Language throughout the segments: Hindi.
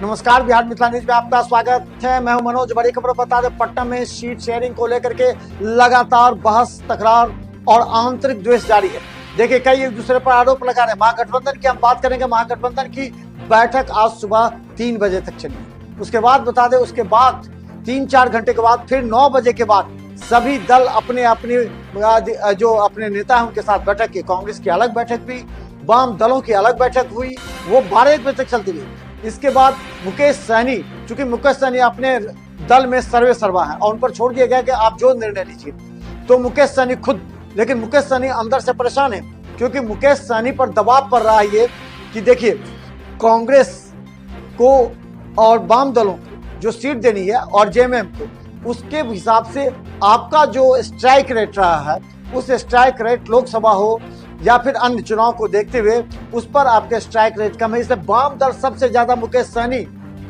नमस्कार, बिहार मिथिला न्यूज में आपका स्वागत है। मैं हूं मनोज। बड़ी खबर बता दें, पटना में सीट शेयरिंग को लेकर के लगातार बहस, तकरार और आंतरिक द्वेष जारी है। देखिए, कई एक दूसरे पर आरोप लगा रहे हैं। महागठबंधन की हम बात करेंगे। महागठबंधन की बैठक आज सुबह 3 बजे तक चली। उसके बाद बता दें, उसके बाद 3-4 घंटे के बाद फिर 9 बजे के बाद सभी दल अपने अपने जो अपने नेता हैं उनके साथ बैठक की। कांग्रेस की अलग बैठक हुई, वाम दलों की अलग बैठक हुई, वो 12-1 बजे तक चलती रही। इसके बाद मुकेश सहनी, चूंकि मुकेश सहनी अपने दल में सर्वे सर्वा है और उन पर छोड़ दिया गया कि आप जो निर्णय लीजिए, तो मुकेश सहनी खुद, लेकिन मुकेश सहनी अंदर से परेशान है क्योंकि मुकेश सहनी पर दबाव पड़ रहा है ये कि देखिए, कांग्रेस को और वाम दलों को जो सीट देनी है और जेएमएम को, उसके हिसाब से आपका जो स्ट्राइक रेट रहा है, उस स्ट्राइक रेट लोकसभा हो या फिर अन्य चुनाव को देखते हुए उस पर आपके स्ट्राइक रेट कम है। इसलिए वाम दल सबसे ज्यादा मुकेश सहनी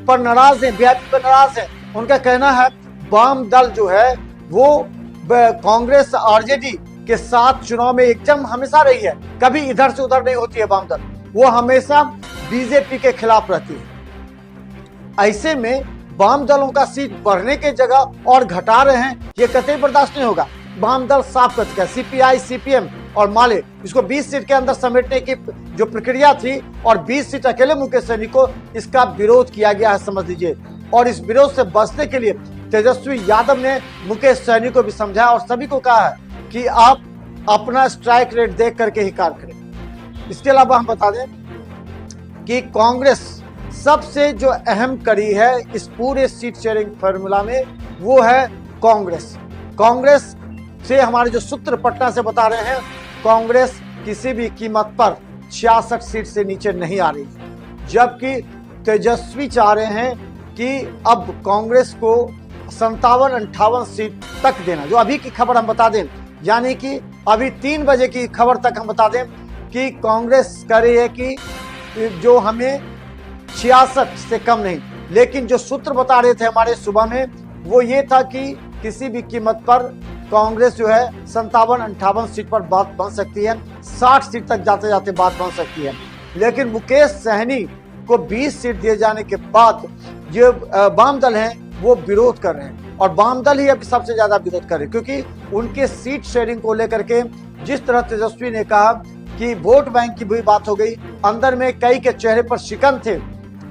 पर नाराज है, वीआईपी पर नाराज है। उनका कहना है वाम दल जो है वो कांग्रेस आरजेडी के साथ चुनाव में एकदम हमेशा रही है, कभी इधर से उधर नहीं होती है। वाम दल वो हमेशा बीजेपी के खिलाफ रहती है। ऐसे में वाम दलों का सीट बढ़ने की जगह और घटा रहे हैं, ये कतई बर्दाश्त नहीं होगा। वाम दल साफ कर चुका है। सीपीआई, सीपीएम और माले इसको 20 सीट के अंदर समेटने की जो प्रक्रिया थी और 20 सीट अकेले मुकेश सहनी को, इसका विरोध किया गया है, समझ लीजिए। और इस विरोध से बचने के लिए तेजस्वी यादव ने मुकेश सहनी को भी समझाया और सभी को कहा है कि आप अपना स्ट्राइक रेट देख करके ही कार्य करें। इसके अलावा हम बता दें कि कांग्रेस सबसे जो अहम कड़ी है इस पूरे सीट शेयरिंग फॉर्मूला में, वो है कांग्रेस से हमारे जो सूत्र पटना से बता रहे हैं, कांग्रेस किसी भी कीमत पर 66 सीट से नीचे नहीं आ रही है। जबकि तेजस्वी चाह रहे हैं कि अब कांग्रेस को 57-58 सीट तक देना। जो अभी की खबर हम बता दें, यानी कि अभी 3 बजे की खबर तक हम बता दें कि कांग्रेस कह रही है कि जो हमें 66 से कम नहीं, लेकिन जो सूत्र बता रहे थे हमारे सुबह में, वो ये था कि किसी भी कीमत पर कांग्रेस जो है 57-58 सीट पर बात बन सकती है, 60 सीट तक जाते जाते बात बन सकती है। लेकिन मुकेश सहनी को 20 सीट दिए जाने के बाद जो वाम दल हैं वो विरोध कर रहे हैं और वाम दल ही अब सबसे ज्यादा विरोध कर रहे हैं, क्योंकि उनके सीट शेयरिंग को लेकर के जिस तरह तेजस्वी ने कहा कि वोट बैंक की भी बात हो गई, अंदर में कई के चेहरे पर शिकन थे।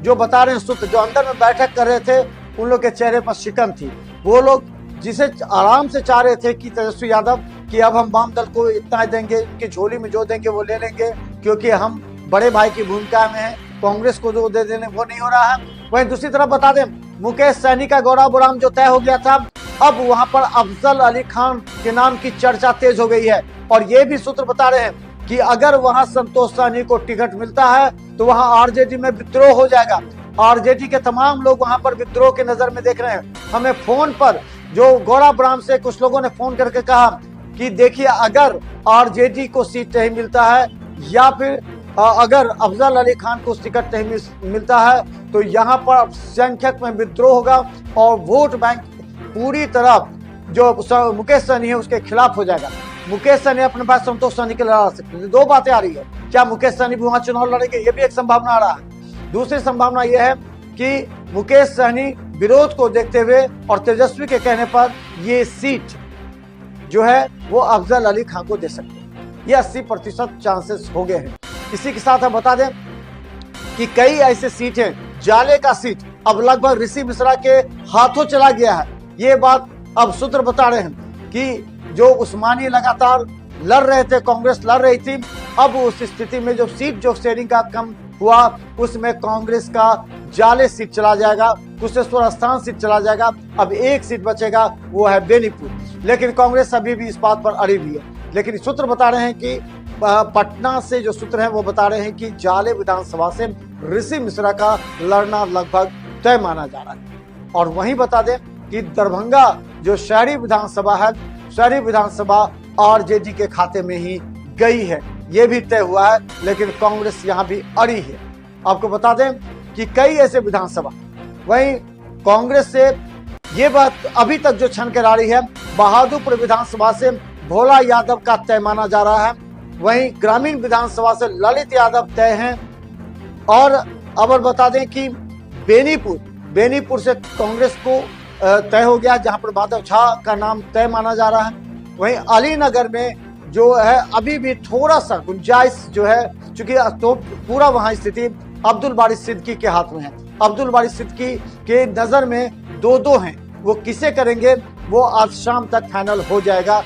जो बता रहे हैं सूत्र, जो अंदर में बैठक कर रहे थे, उन लोग के चेहरे पर शिकन थी। वो लोग जिसे आराम से चाह रहे थे कि तेजस्वी यादव कि अब हम वाम दल को इतना देंगे, उनकी झोली में जो देंगे वो ले लेंगे, क्योंकि हम बड़े भाई की भूमिका में हैं, कांग्रेस को जो दे देने वो नहीं हो रहा है। वहीं दूसरी तरफ बता दें, मुकेश सहनी का गौराबोराम जो तय हो गया था, अब वहां पर अफजल अली खान के नाम की चर्चा तेज हो गई है। और ये भी सूत्र बता रहे हैं कि अगर वहां संतोष सहनी को टिकट मिलता है तो वहां आरजेडी में विद्रोह हो जाएगा। आरजेडी के तमाम लोग वहां पर विद्रोह के नजर में देख रहे हैं। हमें फोन पर जो गौराबोराम से कुछ लोगों ने फोन करके कहा कि देखिए, अगर आरजेडी को सीट नहीं मिलता है या फिर अगर अफजल अली खान को टिकट नहीं मिलता है तो यहाँ पर संख्यक में विद्रोह होगा और वोट बैंक पूरी तरह जो मुकेश सहनी है उसके खिलाफ हो जाएगा। मुकेश सहनी अपने पास संतोष सहनी के लड़ा सकते हैं। 2 बातें आ रही है, क्या मुकेश सहनी भी वहां चुनाव लड़ेंगे, ये भी एक संभावना आ रहा है। दूसरी संभावना यह है कि मुकेश सहनी विरोध को देखते हुए और तेजस्वी के कहने पर ये सीट जो है वो अफजल अली खान को दे सकते हैं। ये 80% चांसेस हो गए हैं। इसी के साथ हम बता दें कि कई ऐसे सीट हैं, जाले का सीट अब लगभग ऋषि मिश्रा के हाथों चला गया है। ये बात अब सूत्र बता रहे हैं कि जो उस्मानी लगातार लड़ रहे थे, कांग्रेस लड़ रही थी, अब उस स्थिति में जो सीट जो शेयरिंग का कम हुआ उसमें कांग्रेस का जाले सीट चला जाएगा, कुशेश्वर स्थान सीट चला जाएगा। अब एक सीट बचेगा, वो है बेनीपुर। लेकिन कांग्रेस अभी भी इस बात पर अड़ी हुई है। लेकिन सूत्र बता रहे हैं कि पटना से जो सूत्र हैं वो बता रहे हैं कि जाले विधानसभा से ऋषि मिश्रा का लड़ना लगभग तय माना जा रहा है। और वहीं बता दें कि दरभंगा जो शहरी विधानसभा है, शहरी विधानसभा आरजेडी के खाते में ही गई है, ये भी तय हुआ है। लेकिन कांग्रेस यहाँ भी अड़ी है। आपको बता दें कि कई ऐसे विधानसभा, वहीं कांग्रेस से ये बात अभी तक जो छनकर आ रही है, बहादुरपुर विधानसभा से भोला यादव का तय माना जा रहा है। वहीं ग्रामीण विधानसभा से ललित यादव तय हैं। और अब बता दें कि बेनीपुर से कांग्रेस को तय हो गया, जहां पर माधव झा का नाम तय माना जा रहा है। वहीं अलीनगर में जो है अभी भी थोड़ा सा गुंजाइश जो है, चूंकि तो पूरा वहां स्थिति अब्दुल बारी सिद्दीकी के हाथ में है। अब्दुल बारी सिद्दीकी के नजर में दो हैं, वो किसे करेंगे वो आज शाम तक फाइनल हो जाएगा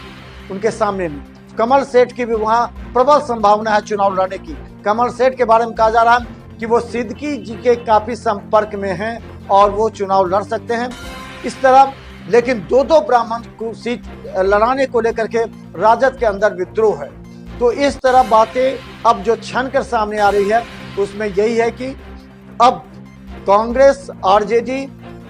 उनके सामने में। कमल सेठ की भी वहां प्रबल संभावना है चुनाव लड़ने की। कमल सेठ के बारे में कहा जा रहा है कि वो सिद्दीकी जी के काफी संपर्क में हैं और वो चुनाव लड़ सकते हैं इस तरह। लेकिन दो ब्राह्मण को सीट लड़ाने को लेकर के राजद के अंदर विद्रोह है। तो इस तरह बातें अब जो छन कर सामने आ रही है उसमें यही है कि अब कांग्रेस, आरजेडी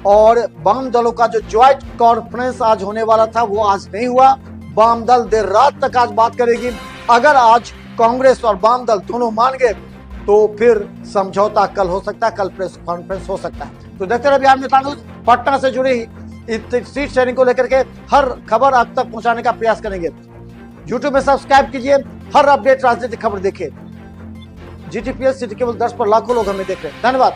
और वाम दलों का जो ज्वाइंट कॉन्फ्रेंस आज होने वाला था वो आज नहीं हुआ। वाम दल देर रात तक आज बात करेगी। अगर आज कांग्रेस और वाम दल दोनों मान गए तो फिर समझौता कल हो सकता है, कल प्रेस कॉन्फ्रेंस हो सकता है। तो देखते रहिए बिहार नेता न्यूज। पटना से जुड़ी सीट शेयरिंग को लेकर के हर खबर आप तक पहुंचाने का प्रयास करेंगे। यूट्यूब में सब्सक्राइब कीजिए, हर अपडेट राजनीतिक खबर देखिए। GTPL सिटी केबल 10 पर लाखों लोग हमें देख रहे हैं। धन्यवाद।